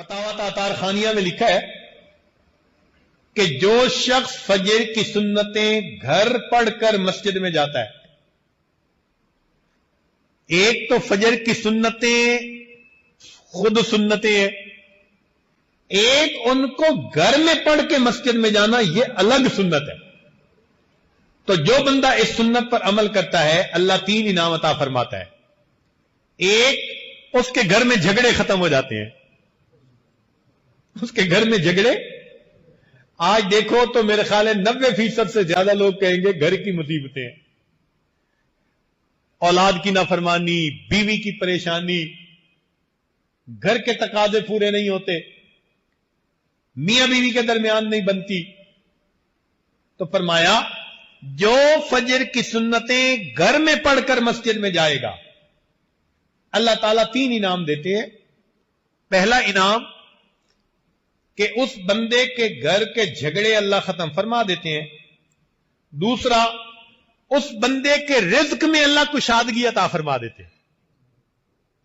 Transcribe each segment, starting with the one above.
فتاوی تاتار خانیہ میں لکھا ہے کہ جو شخص فجر کی سنتیں گھر پڑھ کر مسجد میں جاتا ہے، ایک تو فجر کی سنتیں خود سنتیں ہیں، ایک ان کو گھر میں پڑھ کے مسجد میں جانا یہ الگ سنت ہے. تو جو بندہ اس سنت پر عمل کرتا ہے اللہ 3 انعام عطا فرماتا ہے. ایک، اس کے گھر میں جھگڑے ختم ہو جاتے ہیں. اس کے گھر میں جھگڑے، آج دیکھو تو میرے خیال ہے 90% سے زیادہ لوگ کہیں گے گھر کی مصیبتیں، اولاد کی نافرمانی، بیوی کی پریشانی، گھر کے تقاضے پورے نہیں ہوتے، میاں بیوی کے درمیان نہیں بنتی. تو فرمایا جو فجر کی سنتیں گھر میں پڑھ کر مسجد میں جائے گا اللہ تعالیٰ 3 انعام دیتے ہیں. پہلا انعام کہ اس بندے کے گھر کے جھگڑے اللہ ختم فرما دیتے ہیں. دوسرا، اس بندے کے رزق میں اللہ کشادگی عطا فرما دیتے ہیں،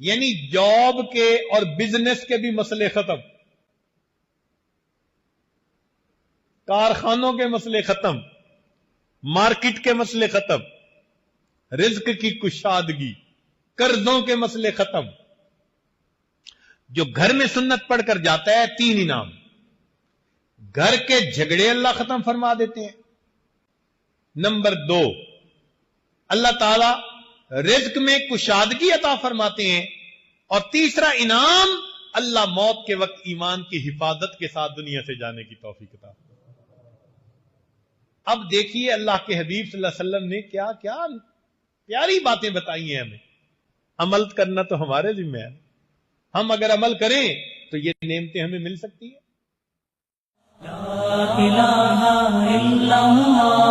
یعنی جاب کے اور بزنس کے بھی مسئلے ختم، کارخانوں کے مسئلے ختم، مارکیٹ کے مسئلے ختم، رزق کی کشادگی، قرضوں کے مسئلے ختم. جو گھر میں سنت پڑھ کر جاتا ہے 3 انعام. گھر کے جھگڑے اللہ ختم فرما دیتے ہیں. نمبر 2، اللہ تعالی رزق میں کشادگی عطا فرماتے ہیں. اور تیسرا انعام، اللہ موت کے وقت ایمان کی حفاظت کے ساتھ دنیا سے جانے کی توفیق عطا. اب دیکھیے اللہ کے حبیب صلی اللہ علیہ وسلم نے کیا کیا پیاری باتیں بتائی ہیں ہمیں. عمل کرنا تو ہمارے ذمہ ہے، ہم اگر عمل کریں تو یہ نعمتیں ہمیں مل سکتی ہیں. لا الہ الا اللہ